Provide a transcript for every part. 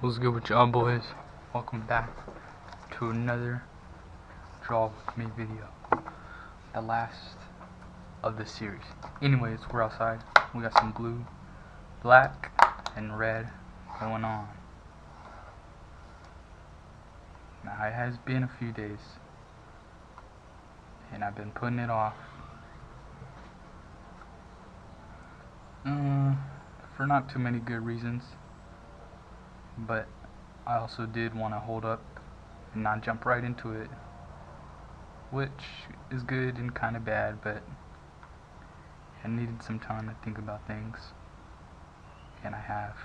What's good with y'all boys? Welcome back to another Draw With Me video. The last of the series. Anyways, we're outside. We got some blue, black, and red going on. Now it has been a few days, and I've been putting it off. For not too many good reasons. But I also did want to hold up and not jump right into it, which is good and kind of bad, but I needed some time to think about things, and I have.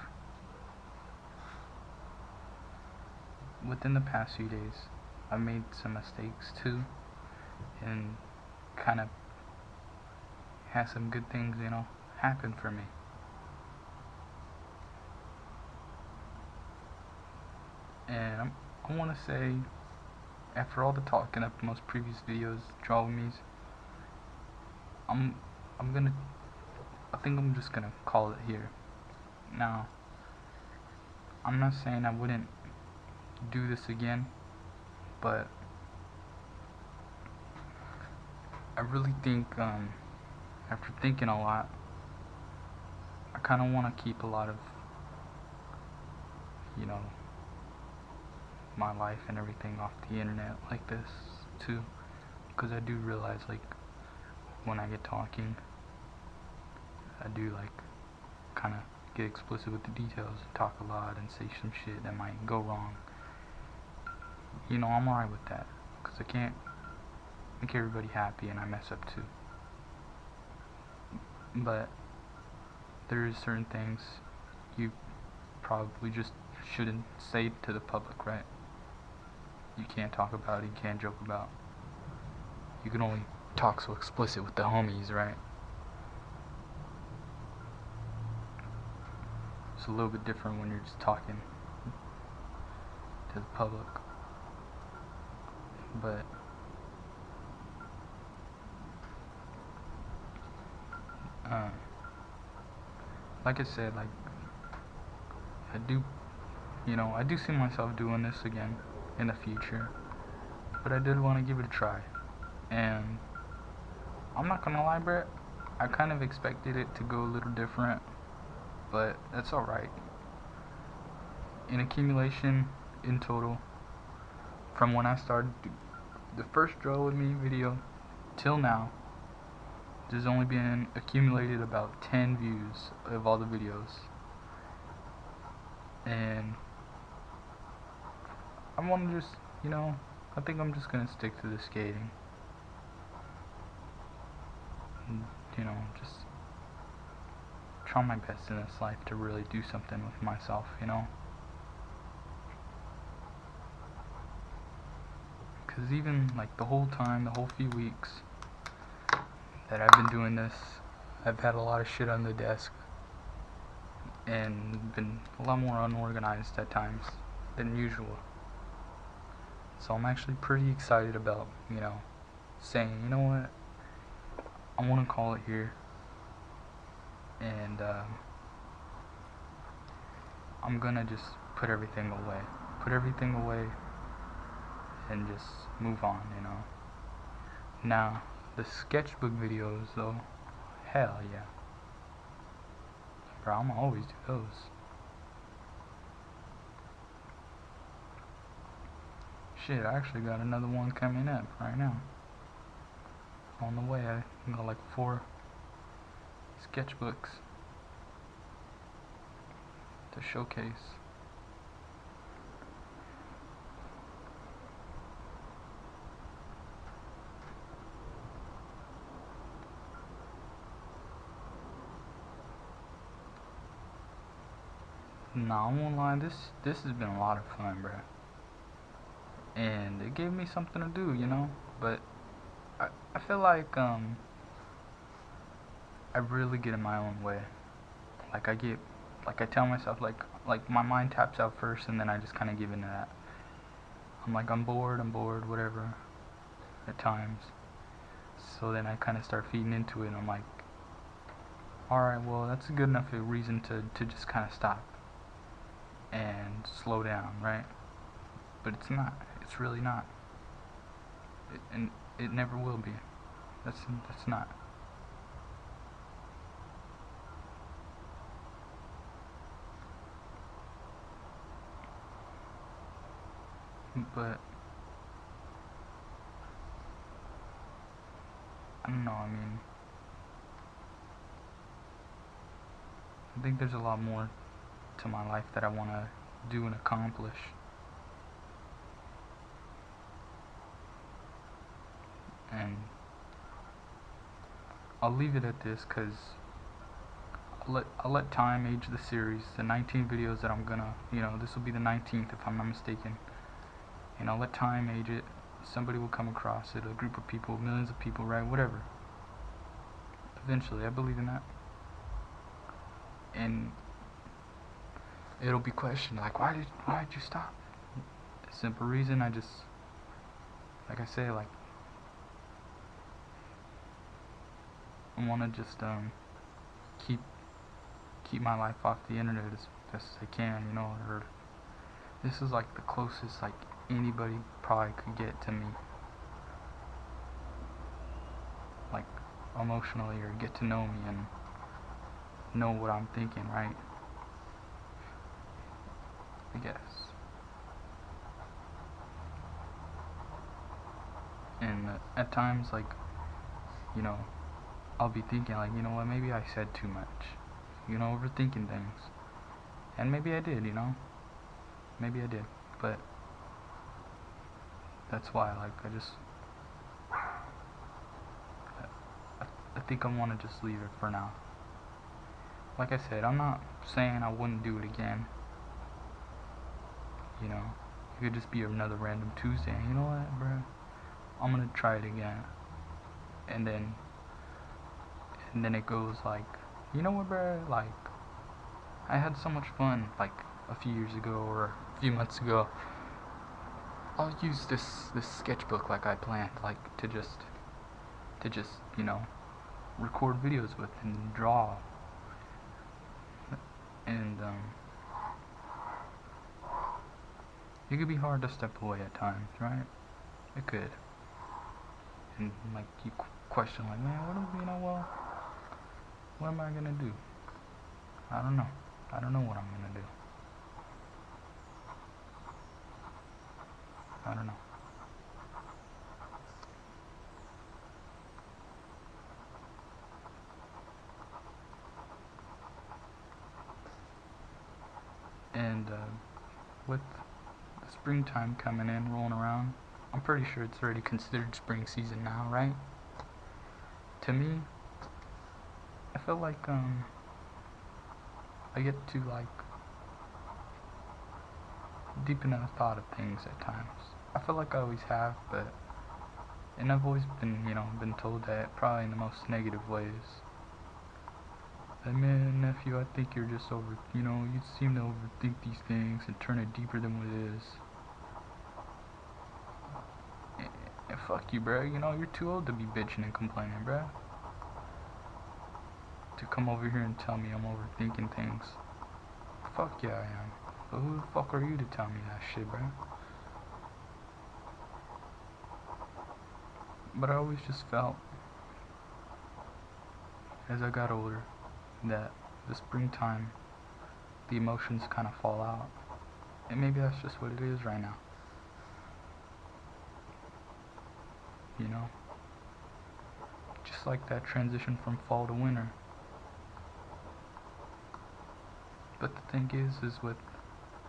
Within the past few days, I've made some mistakes too, and kind of had some good things, happen for me. And I want to say, after all the talking up most previous videos, Draw With Me's, I think I'm just gonna call it here. Now, I'm not saying I wouldn't do this again, but I really think, after thinking a lot, I kind of want to keep a lot of, my life and everything off the internet like this too, because I do realize, when I get talking, I do kind of get explicit with the details, talk a lot, and say some shit that might go wrong. I'm alright with that, because I can't make everybody happy, and I mess up too. But there's certain things you probably just shouldn't say to the public, right? You can't talk about, you can't joke about. You can only talk so explicit with the homies, right? It's a little bit different when you're just talking to the public. But like I said, I do see myself doing this again in the future, but I did want to give it a try. And I'm not gonna lie, Brett, I kind of expected it to go a little different, but that's alright. In accumulation, in total, from when I started the first Draw With Me video till now, there's only been accumulated about 10 views of all the videos. And I want to just, I think I'm just gonna stick to the skating. And, just try my best in this life to really do something with myself, Because even the whole time, the whole few weeks that I've been doing this, I've had a lot of shit on the desk and been a lot more unorganized at times than usual. So I'm actually pretty excited about, saying, you know what, I want to call it here, and I'm gonna just put everything away and just move on, Now, the sketchbook videos though, hell yeah, bro, I'ma always do those. Shit, I actually got another one coming up right now. On the way, I got 4 sketchbooks to showcase. Nah, I won't lie, this has been a lot of fun, bro. And it gave me something to do, But I feel like I really get in my own way. I tell myself my mind taps out first, and then I just kind of give into that. I'm bored, whatever, at times. So then I kind of start feeding into it, and I'm like, alright, well, that's a good enough reason to just kind of stop. And slow down, right? But it's not. It's really not. And it never will be. That's not. But I don't know. I mean, I think there's a lot more to my life that I want to do and accomplish. And I'll leave it at this because I'll let time age the series. The 19 videos that I'm gonna, this will be the 19th if I'm not mistaken. And I'll let time age it. Somebody will come across it, a group of people, millions of people, right? Whatever. Eventually, I believe in that. And it'll be questioned, like, why did you stop? Simple reason, I just, like I say, like, I want to just keep my life off the internet as best as I can, or this is like the closest like anybody probably could get to me, like emotionally, or get to know me and know what I'm thinking, right? I guess. And at times, like, I'll be thinking, like, what, maybe I said too much, overthinking things. And maybe I did, maybe I did. But that's why, like, I think I want to just leave it for now. Like I said, I'm not saying I wouldn't do it again. It could just be another random Tuesday. And you know what, bro? I'm gonna try it again. And then it goes like, you know what, bro? Like, I had so much fun, like, a few years ago or a few months ago. I'll use this sketchbook like I planned, like, to just record videos with and draw. And it could be hard to step away at times, right? It could. And like you question, like, man, well, what am I gonna do? I don't know. I don't know what I'm gonna do. I don't know. And with the springtime coming in, rolling around, I'm pretty sure it's already considered spring season now, right? To me, I feel like I get to like deep into the thought of things at times. I feel like I always have, and I've always been told that probably in the most negative ways. That, man, nephew, I think you're just you seem to overthink these things and turn it deeper than what it is. And fuck you, bro. You're too old to be bitching and complaining, bro. To come over here and tell me I'm overthinking things. Fuck yeah, I am. But who the fuck are you to tell me that shit, bro? But I always just felt, as I got older, that the springtime, the emotions kind of fall out. And maybe that's just what it is right now. Just like that transition from fall to winter. But the thing is with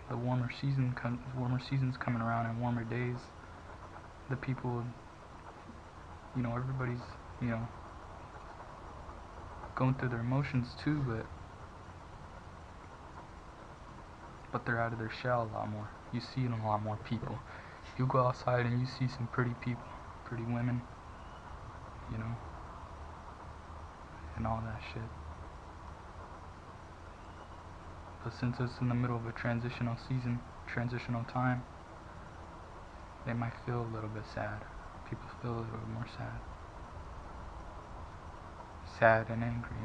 the warmer seasons coming around and warmer days, the people, everybody's, going through their emotions too, but they're out of their shell a lot more. You see it in a lot more people. You go outside and you see some pretty people, pretty women, and all that shit. But since it's in the middle of a transitional season, transitional time, they might feel a little bit sad. People feel a little bit more sad. Sad and angry,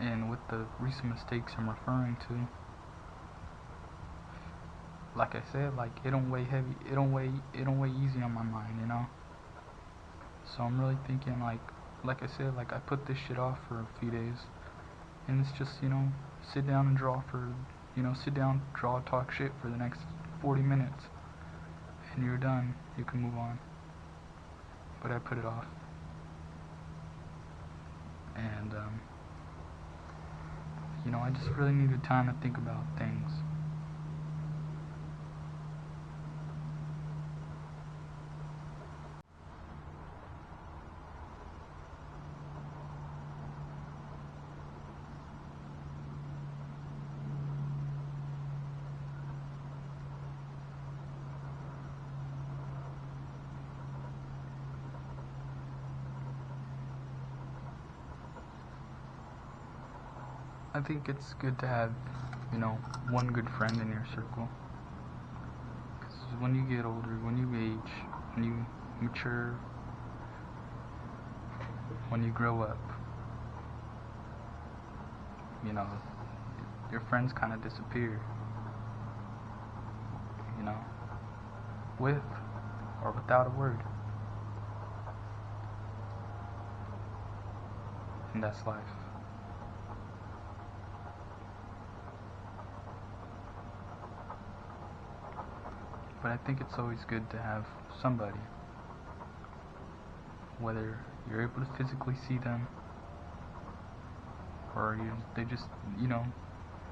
And with the recent mistakes I'm referring to, like I said, like it don't weigh heavy, it don't weigh easy on my mind, you know. So I'm really thinking like I said, like I put this shit off for a few days, and it's just, you know, sit down and draw for, you know, sit down, draw, talk shit for the next 40 minutes, and you're done. You can move on. But I put it off, and you know, I just really needed time to think about things. I think it's good to have, you know, one good friend in your circle. Because when you get older, when you age, when you mature, when you grow up, you know, your friends kind of disappear. You know, with or without a word. And that's life. But I think it's always good to have somebody, whether you're able to physically see them, or they just, you know,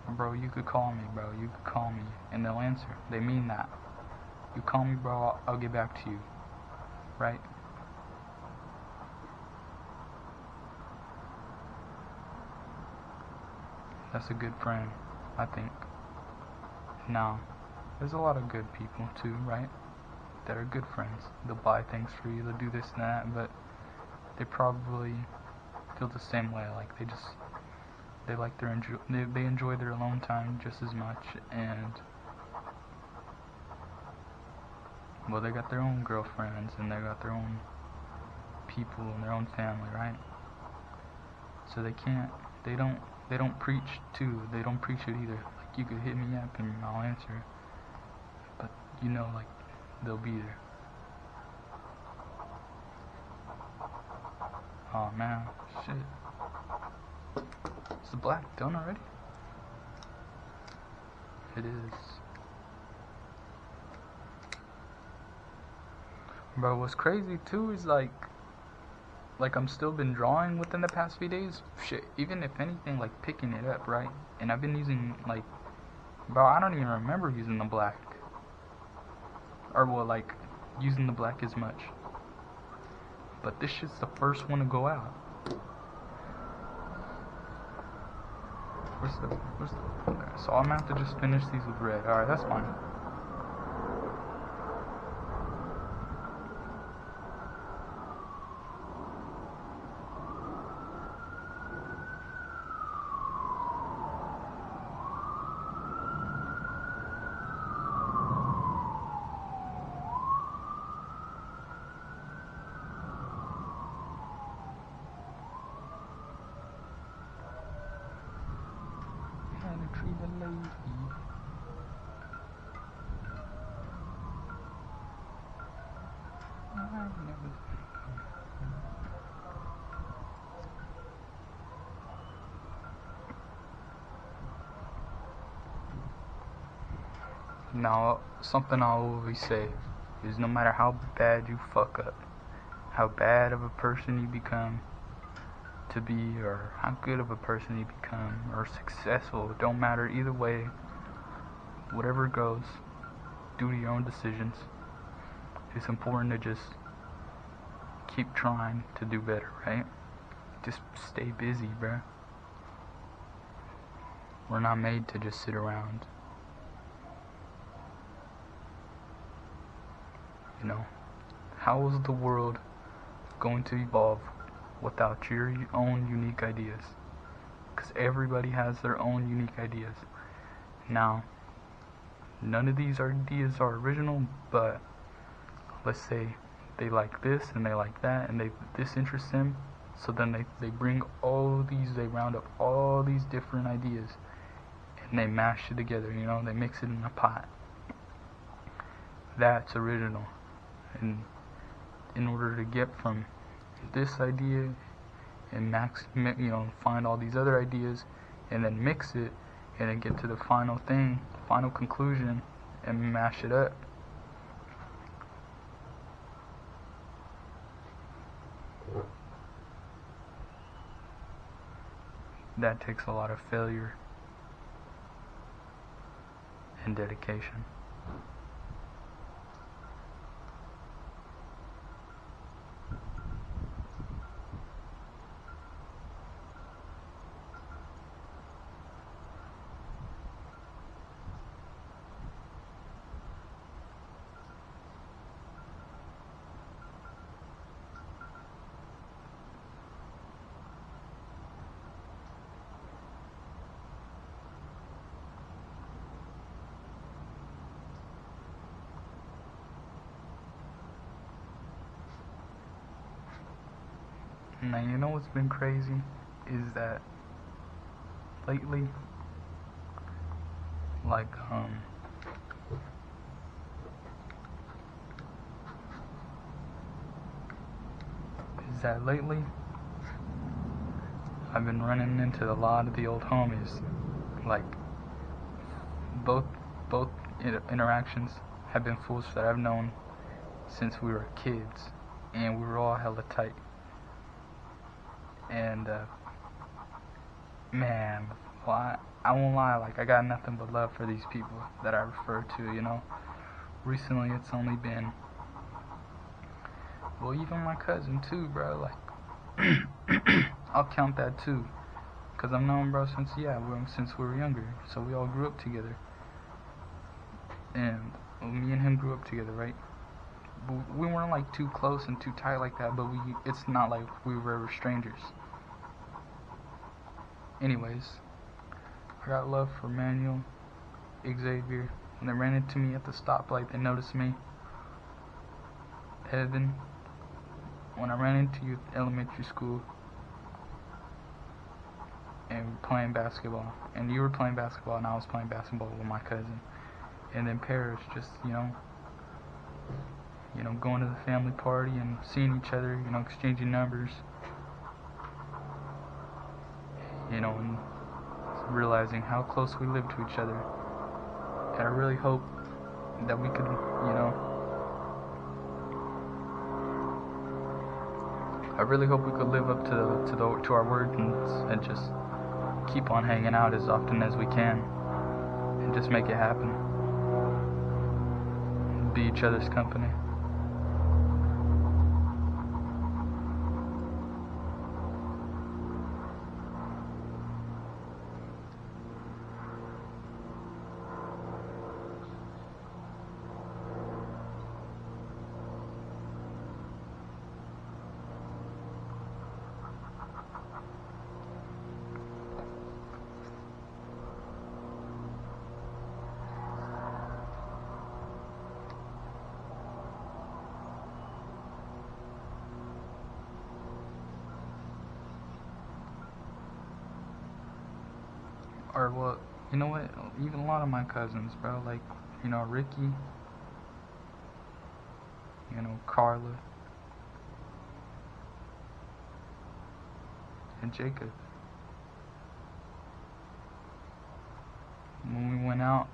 bro, you could call me, bro, you could call me, and they'll answer. They mean that. You call me, bro, I'll get back to you, right? That's a good friend, I think. Now, there's a lot of good people too, right? That are good friends. They'll buy things for you, they'll do this and that, but they probably feel the same way. Like they like they enjoy their alone time just as much, and well, they got their own girlfriends and they got their own people and their own family, right? So they don't preach too. They don't preach it either. Like, you could hit me up and I'll answer, but you know, like, they'll be there. Oh man, shit. Is the black done already? It is. Bro, what's crazy too is like I'm still been drawing within the past few days. Shit, even if anything, like picking it up, right? And I've been using like, bro, I don't even remember using the black, or well, like using the black as much. But this shit's the first one to go out. Where's the? So I'm gonna have to just finish these with red. All right, that's fine. Now, something I always say is no matter how bad you fuck up, how bad of a person you become to be, or how good of a person you become, or successful, don't matter either way, whatever goes, due to your own decisions, it's important to just keep trying to do better, right? Just stay busy, bruh. We're not made to just sit around. You know, how is the world going to evolve without your own unique ideas? Because everybody has their own unique ideas. Now, none of these ideas are original, but let's say they like this and they like that and this interests them, So then they bring all these, they round up all these different ideas and they mash it together, you know, they mix it in a pot. That's original. And in order to get from this idea and find all these other ideas and then mix it and then get to the final thing, final conclusion, and mash it up. That takes a lot of failure and dedication. Now, you know what's been crazy is that lately, like, I've been running into a lot of the old homies. Like, both interactions have been fools that I've known since we were kids, and we were all hella tight. And man, well, I won't lie, like, I got nothing but love for these people that I refer to, you know. Recently it's only been, well, even my cousin too, bro, like, I'll count that too, because I've known bro since we were younger, so we all grew up together. And me and him grew up together, right? We weren't like too close and too tight like that, but it's not like we were ever strangers. Anyways, I got love for Manuel, Xavier. When they ran into me at the stoplight, they noticed me. Evan, when I ran into you at elementary school and we were playing basketball, and you were playing basketball and I was playing basketball with my cousin. And then Paris, just, you know, going to the family party and seeing each other, you know, exchanging numbers, you know, and realizing how close we live to each other. And I really hope that we could, you know, live up to our word and just keep on hanging out as often as we can and just make it happen. Be each other's company. Or, well, you know what, even a lot of my cousins, bro, like, you know, Ricky, you know, Carla, and Jacob. When we went out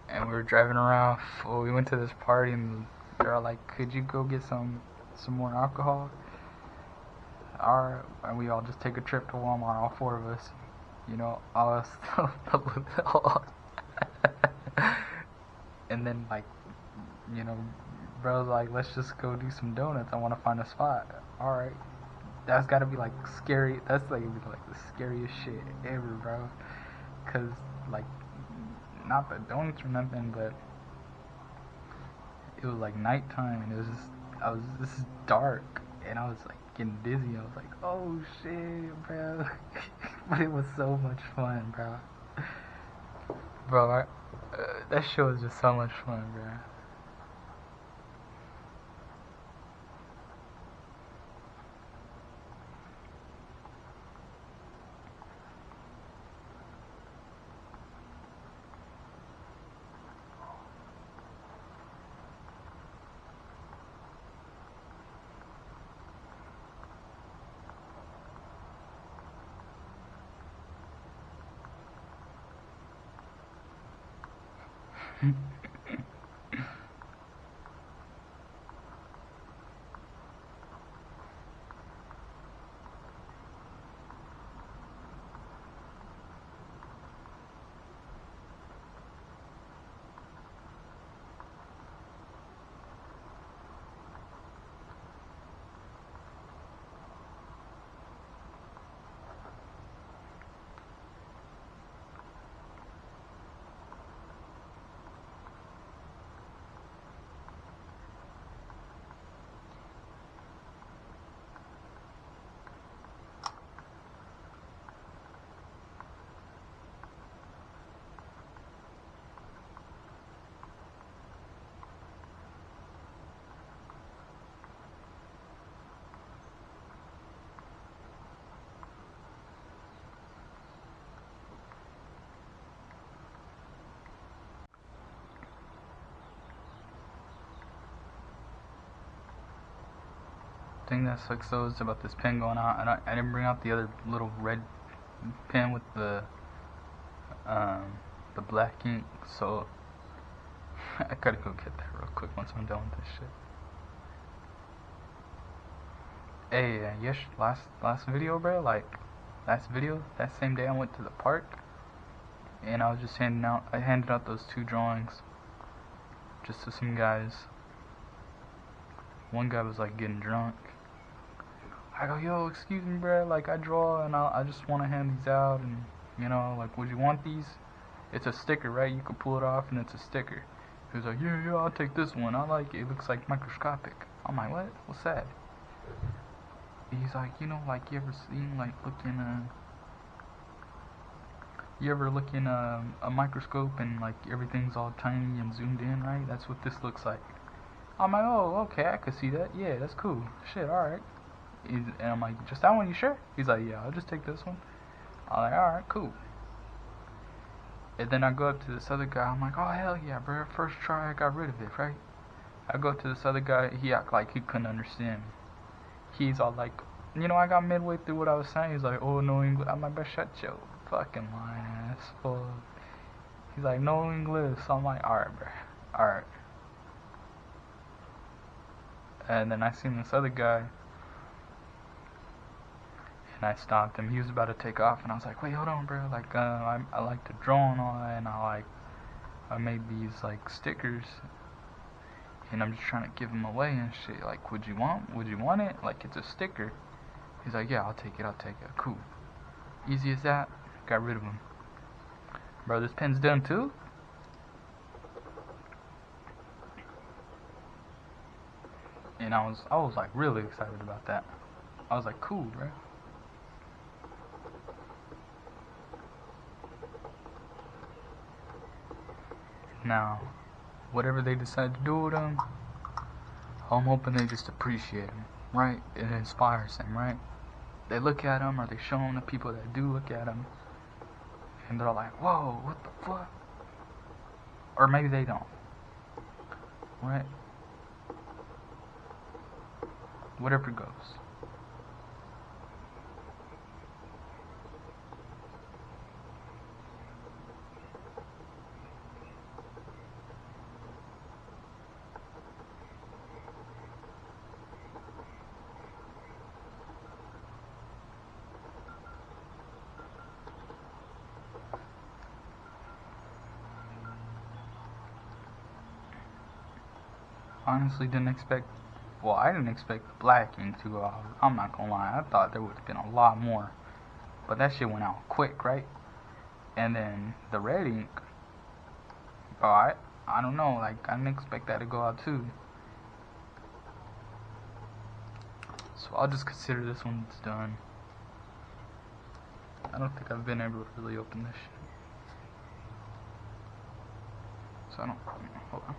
and we were driving around, we went to this party and they were like, could you go get some more alcohol? And we all just take a trip to Walmart, all four of us. You know, us. And then, like, you know, bro's like, let's just go do some donuts. I want to find a spot. Alright. That's gotta be, like, scary. That's, like, the scariest shit ever, bro. Because, like, not the donuts or nothing, but it was, like, nighttime, and it was just, this is dark, and I was, like, getting dizzy. I was like, oh shit, bro. But it was so much fun, bro. Bro, that show was just so much fun, bro. thing that sucks though is about this pen going out, and I didn't bring out the other little red pen with the black ink, so I gotta go get that real quick once I'm done with this shit. Hey, yes, last video, bro. Like last video, that same day I went to the park, and I was just I handed out those 2 drawings just to some guys. One guy was like getting drunk. I go, yo, excuse me, bro, like I draw and I just want to hand these out, and you know, like, would you want these? It's a sticker, right? You can pull it off and it's a sticker. He was like, yeah, I'll take this one. I like it. It looks like microscopic. I'm like, what? What's that? He's like, you know, like, you ever look in a microscope and like everything's all tiny and zoomed in, right? That's what this looks like. I'm like, oh, okay, I could see that. Yeah, that's cool. Shit, alright. And I'm like, just that one, you sure? He's like, yeah, I'll just take this one. I'm like, alright, cool. And then I go up to this other guy. I'm like, oh, hell yeah, bro. First try, I got rid of it, right? I go up to this other guy. He act like he couldn't understand me. He's all like, you know, I got midway through what I was saying. He's like, oh, no English. I'm like, bro, shut your fucking lying ass fuck. He's like, no English. So I'm like, alright, bro. Alright. And then I seen this other guy. And I stopped him. He was about to take off, and I was like, "Wait, hold on, bro. Like, I like to draw and all that, and I made these like stickers, and I'm just trying to give them away and shit. Like, would you want it? Like, it's a sticker." He's like, "Yeah, I'll take it. Cool. Easy as that. Got rid of him. Bro, this pen's done too." And I was like really excited about that. I was like, "Cool, bro." Now, whatever they decide to do with them, I'm hoping they just appreciate them, right? It inspires them, right? They look at them, or they show them to people that do look at them, and they're like, whoa, what the fuck? Or maybe they don't, right? Whatever goes. Honestly, I didn't expect the black ink to go out. I'm not gonna lie, I thought there would have been a lot more. But that shit went out quick, right? And then the red ink, I don't know, like, I didn't expect that to go out too. So I'll just consider this one's done. I don't think I've been able to really open this shit. So I don't, hold on.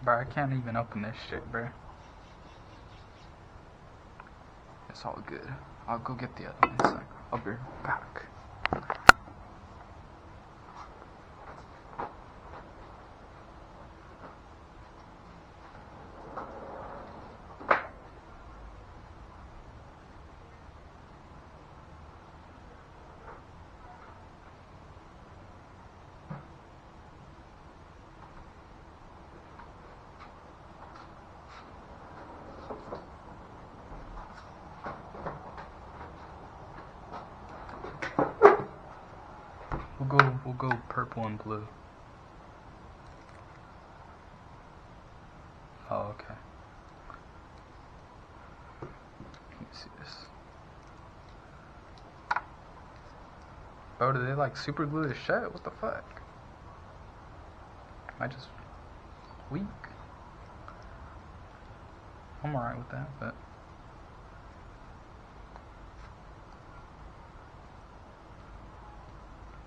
Bro, I can't even open this shit, bro. It's all good. I'll go get the other one. So I'll be back. We'll go purple and blue. Oh, okay. Let me see this. Bro, do they like super glue this shut? What the fuck? Am I just weak? I'm alright with that, but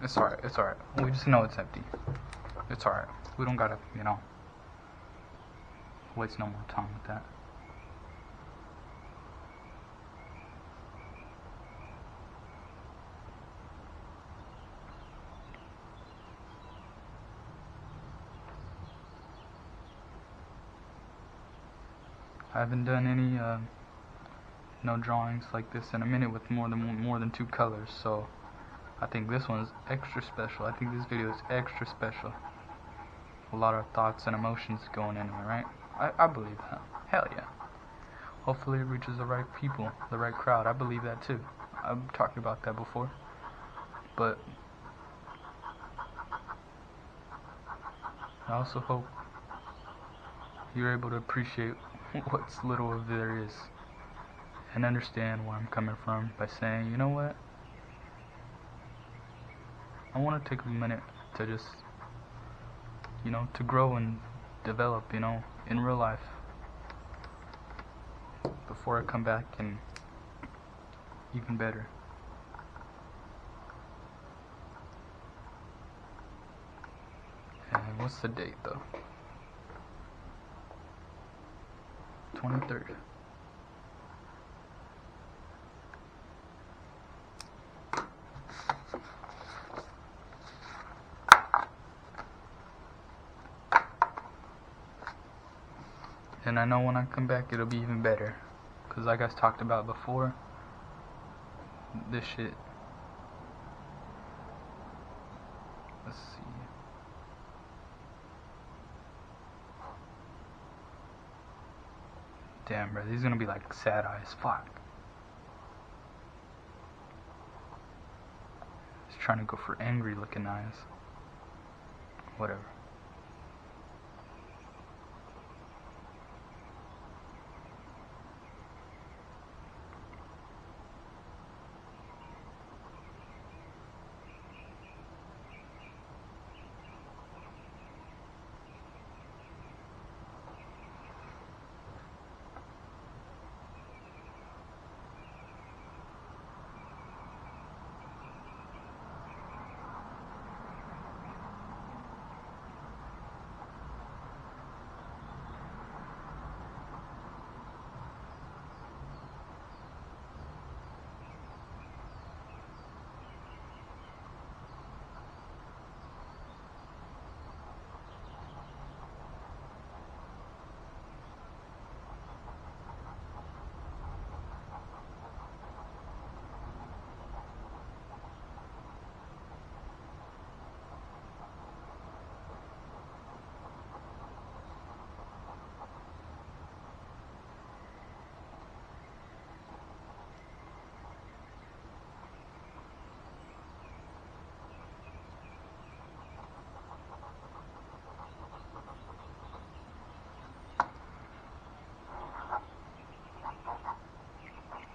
it's alright, it's alright. We just know it's empty. It's alright. We don't gotta, you know, waste no more time with that. I haven't done any no drawings like this in a minute with more than 2 colors, so I think this one's extra special. I think this video is extra special. A lot of thoughts and emotions going in it, right? I believe that. Hell yeah. Hopefully it reaches the right people, the right crowd. I believe that too. I've talked about that before. But I also hope you're able to appreciate what's little of there is and understand where I'm coming from by saying, you know what? I want to take a minute to just, you know, to grow and develop, you know, in real life before I come back and even better. And what's the date though? 23rd. And I know when I come back it'll be even better, because like I talked about before, this shit, let's see, damn bro, these are gonna be like sad eyes, fuck. Just trying to go for angry looking eyes, whatever.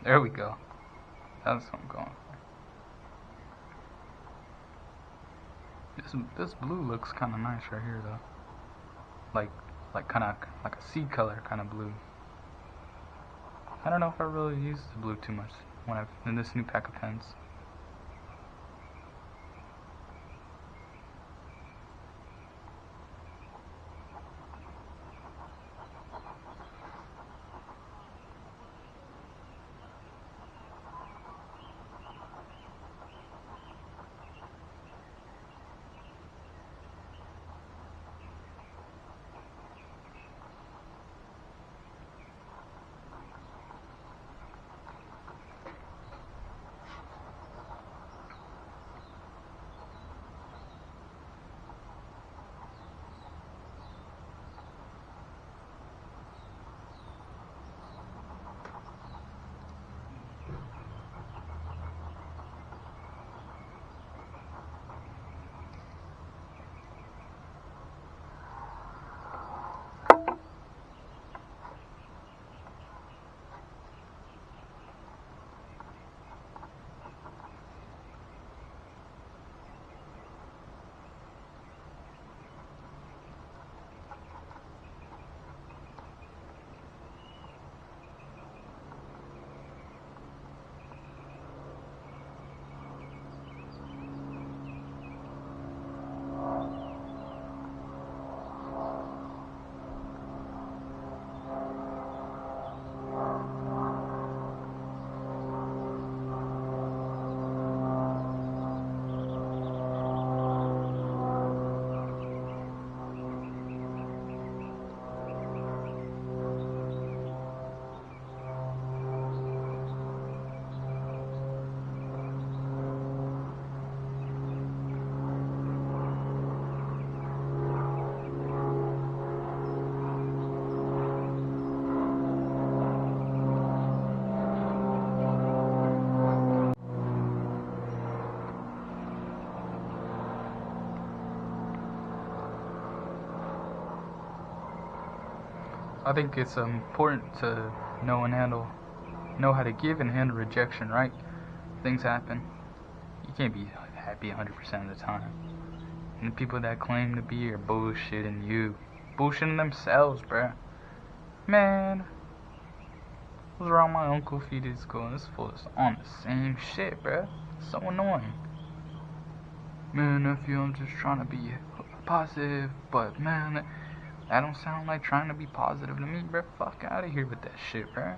There we go. That's what I'm going for. This blue looks kind of nice right here though. Like kind of like a sea color kind of blue. I don't know if I really use the blue too much when I've in this new pack of pens. I think it's important to know how to give and handle rejection, right? Things happen. You can't be happy 100% of the time. And the people that claim to be are bullshitting you. Bullshitting themselves, bruh. Man, I was around my uncle a few days ago and this fool is on the same shit, bruh. So annoying. Man, nephew, I'm just trying to be positive, but man, that don't sound like trying to be positive to me, bruh. Fuck out of here with that shit, bruh.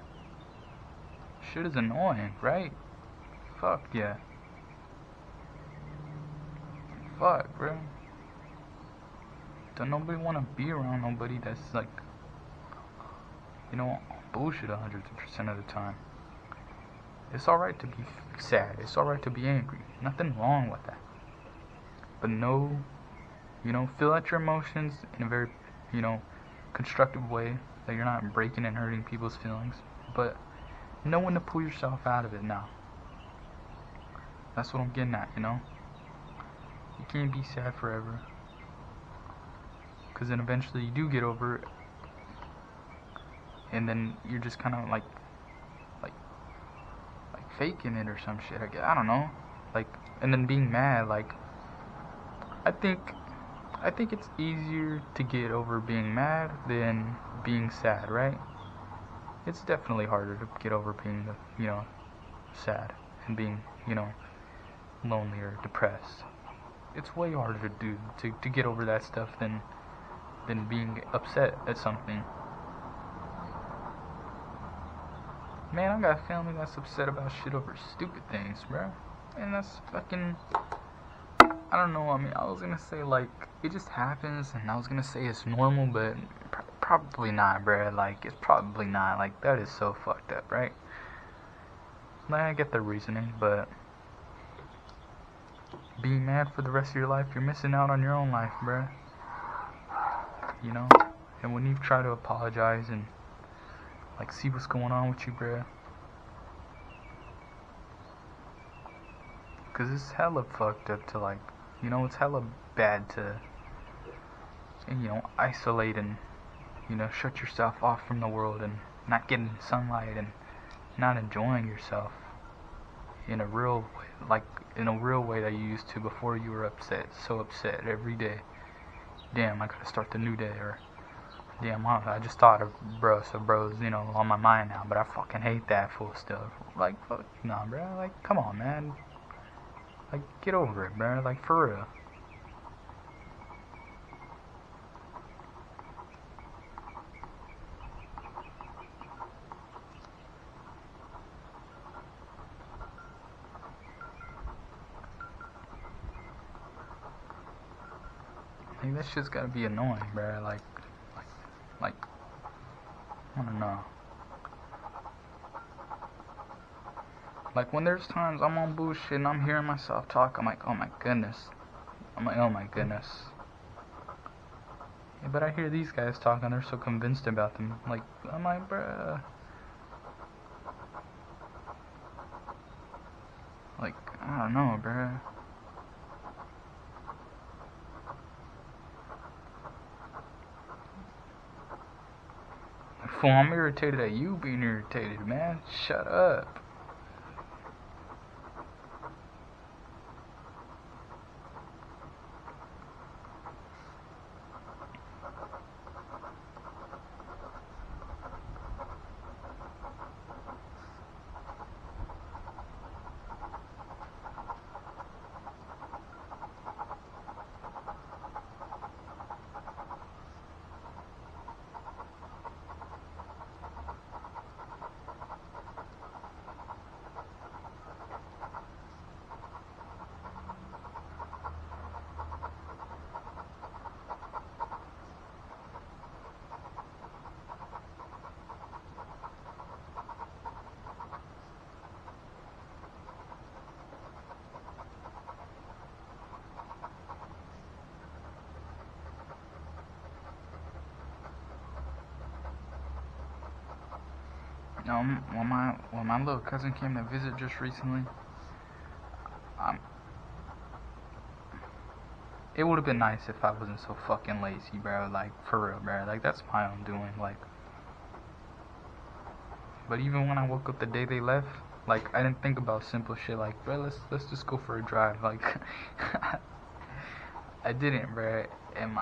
Shit is annoying, right? Fuck yeah. Fuck, bruh. Don't nobody want to be around nobody that's like, bullshit 100% of the time. It's alright to be sad. It's alright to be angry. Nothing wrong with that. But feel out your emotions in a very, constructive way that you're not breaking and hurting people's feelings. But know when to pull yourself out of it now. That's what I'm getting at, You can't be sad forever. Because then eventually you do get over it. And then you're just kind of like faking it or some shit. I don't know. And then being mad. I think it's easier to get over being mad than being sad, right? It's definitely harder to get over being, sad and being, lonely or depressed. It's way harder to do to get over that stuff than being upset at something. Man, I got family that's upset about shit over stupid things, bro. And that's fucking, I don't know, I was gonna say, it just happens, and I was gonna say it's normal, but probably not, bro. It's probably not. That is so fucked up, right? I get the reasoning, but being mad for the rest of your life, you're missing out on your own life, bro. And when you try to apologize and see what's going on with you, bruh. Cause it's hella fucked up to it's hella bad to isolate and shut yourself off from the world and not getting sunlight and not enjoying yourself in a real way, that you used to before you were so upset every day. Damn, I gotta start the new day, or damn, I just thought of bro, so bro's, on my mind now, but I fucking hate that fool still. Fuck, nah, bro, come on, man. Get over it, bro, for real. That shit's gotta be annoying, bro, I don't know. When there's times I'm on bullshit and I'm hearing myself talk, I'm like, oh my goodness. Yeah, but I hear these guys talking, they're so convinced about them. I'm like, bruh. I don't know, bruh. Fool, I'm irritated at you being irritated, man. Shut up. When my little cousin came to visit just recently, it would have been nice if I wasn't so fucking lazy, bro. For real, bro. That's my own doing. But even when I woke up the day they left, like I didn't think about simple shit like, bro, let's just go for a drive. Like I didn't, bro. And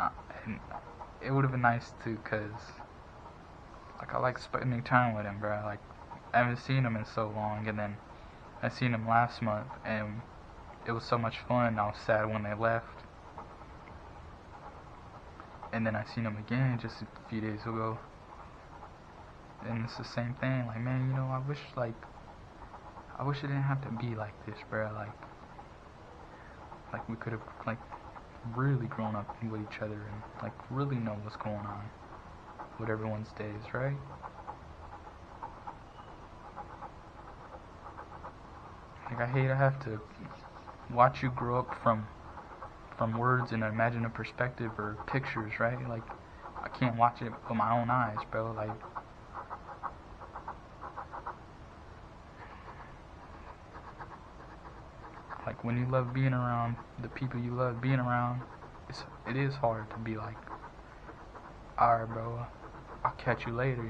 it would have been nice too, cause like I like spending time with him, bro. Like I haven't seen him in so long, and then I seen him last month, and it was so much fun. I was sad when they left, and then I seen him again just a few days ago, and it's the same thing. Like, man, I wish it didn't have to be like this, bro. Like we could have like really grown up with each other and like really know what's going on with everyone's days, right? Like I hate I have to watch you grow up from words and imagine a perspective or pictures, right? Like I can't watch it with my own eyes, bro. Like when you love being around the people you love being around, it is hard to be like, alright, bro, I'll catch you later,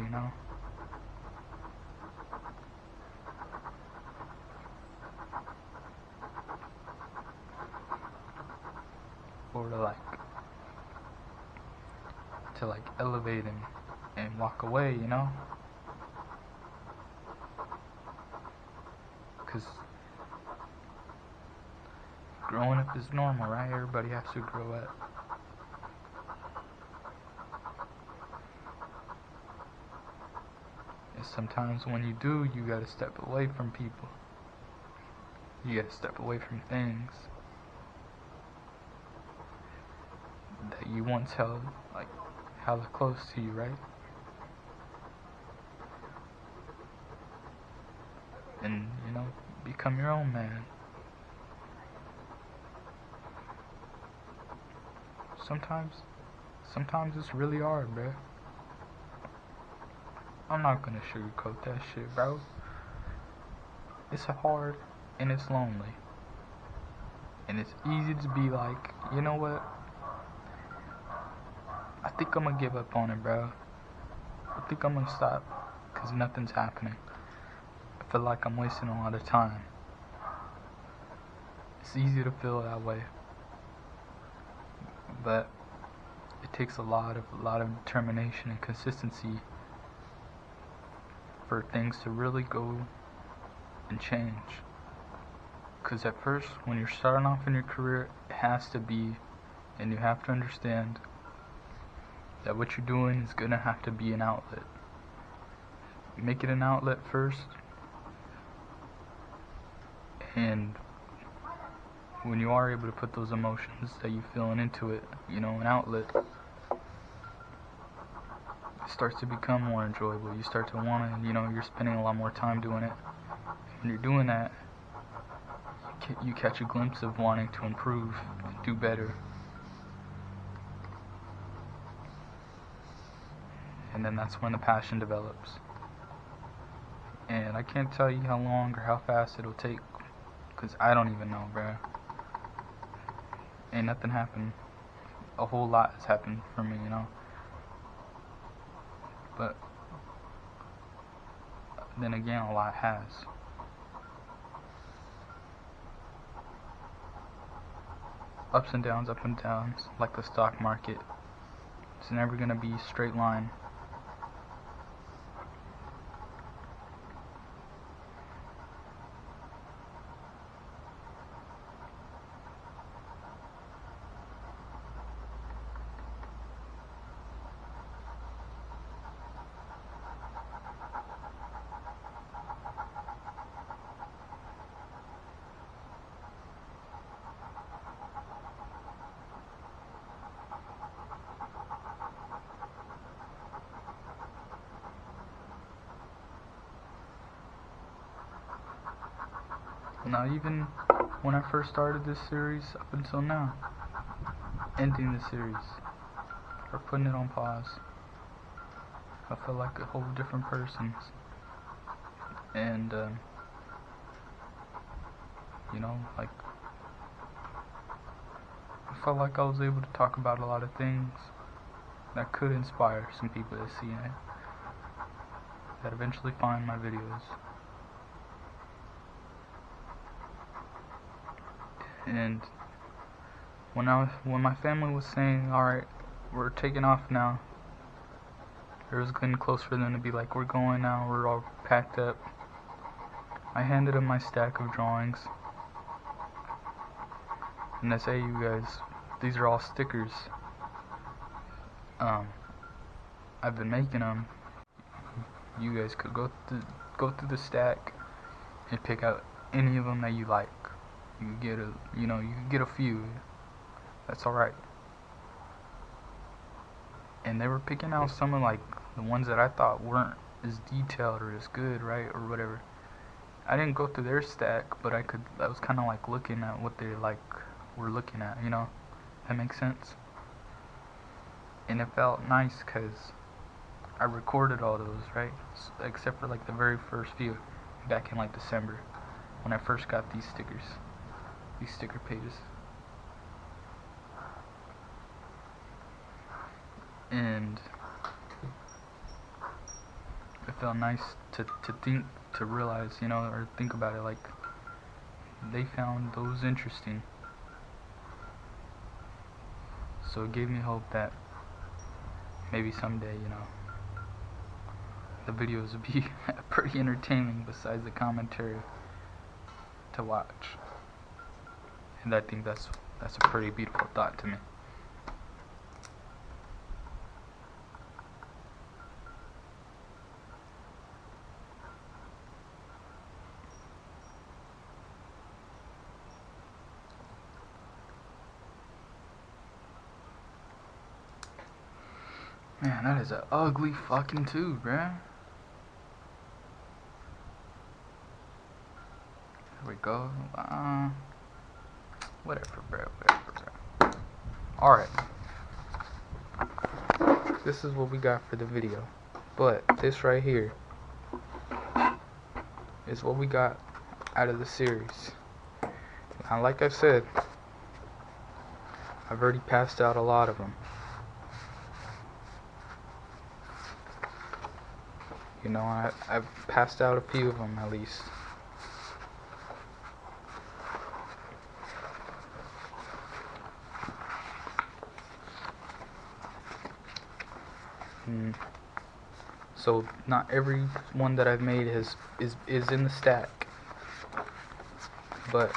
or to like elevate and walk away, because growing up is normal, right? Everybody has to grow up. And sometimes when you do, you gotta step away from people. You gotta step away from things that you once held, like, hella close to you, right? And, become your own man. Sometimes it's really hard, bro. I'm not gonna sugarcoat that shit, bro. It's hard and it's lonely. And it's easy to be like, you know what? I think I'm gonna give up on it, bro. I think I'm gonna stop because nothing's happening. I feel like I'm wasting a lot of time. It's easy to feel that way. But it takes a lot of determination and consistency for things to really go and change. Because at first, when you're starting off in your career, it has to be, and you have to understand that what you're doing is gonna have to be an outlet. Make it an outlet first, and when you are able to put those emotions that you're feeling into it, an outlet, it starts to become more enjoyable. You start to want to, you're spending a lot more time doing it. When you're doing that, you catch a glimpse of wanting to improve and do better. And then that's when the passion develops. And I can't tell you how long or how fast it'll take, because I don't even know, bruh. Ain't nothing happened. A whole lot has happened for me, But then again, a lot has. Ups and downs, like the stock market. It's never gonna be a straight line. Not even when I first started this series up until now. Ending the series or putting it on pause. I feel like a whole different person. And, like, I felt like I was able to talk about a lot of things that could inspire some people to see it. that eventually find my videos. And when my family was saying, alright, we're taking off now, it was getting close for them to be like, we're going now, we're all packed up, I handed them my stack of drawings, and I say, you guys, these are all stickers. I've been making them. You guys could go through the stack and pick out any of them that you like. You could get you could get a few. That's alright. And they were picking out some of like the ones that I thought weren't as detailed or as good, right, or whatever. I didn't go through their stack, but I was kind of like looking at what they like were looking at, That makes sense. And it felt nice because I recorded all those, right? Except for like the very first few back in like December when I first got these stickers, these sticker pages. And it felt nice to realize, or think about it, like they found those interesting. So it gave me hope that maybe someday, the videos would be pretty entertaining besides the commentary to watch. And I think that's a pretty beautiful thought to me. Man, that is an ugly fucking tube, bruh. There we go. Whatever, bro. Alright. This is what we got for the video. But this right here is what we got out of the series. Now, like I said, I've already passed out a lot of them. I've passed out a few of them at least. So not every one that I've made is in the stack, but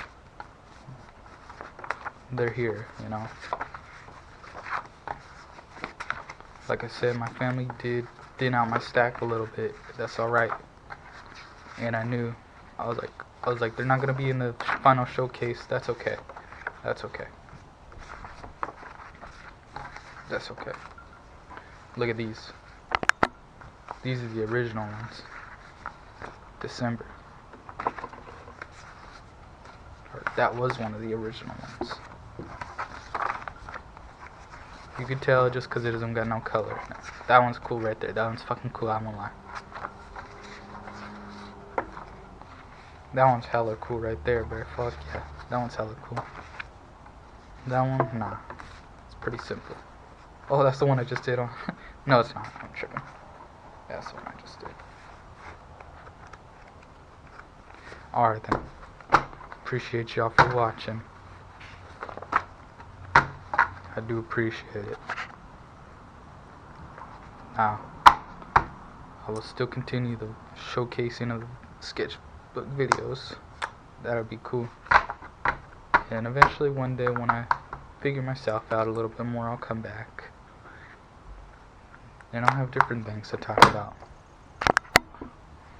they're here, Like I said, my family did thin out my stack a little bit. That's alright. And I knew, I was like, they're not gonna be in the final showcase. That's okay. That's okay. That's okay. Look at these. These are the original ones. December. Or that was one of the original ones. You could tell just because it doesn't got no color. That one's cool right there. That one's fucking cool, I won't lie. That one's hella cool right there, bro. Fuck yeah. That one's hella cool. That one? Nah. It's pretty simple. Oh, that's the one I just did on. No, it's not. I'm tripping. That's the one I just did. Alright then. Appreciate y'all for watching. I do appreciate it. Now, I will still continue the showcasing of the sketchbook videos. That'll be cool. And eventually one day when I figure myself out a little bit more, I'll come back. And I'll have different things to talk about.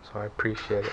So I appreciate it.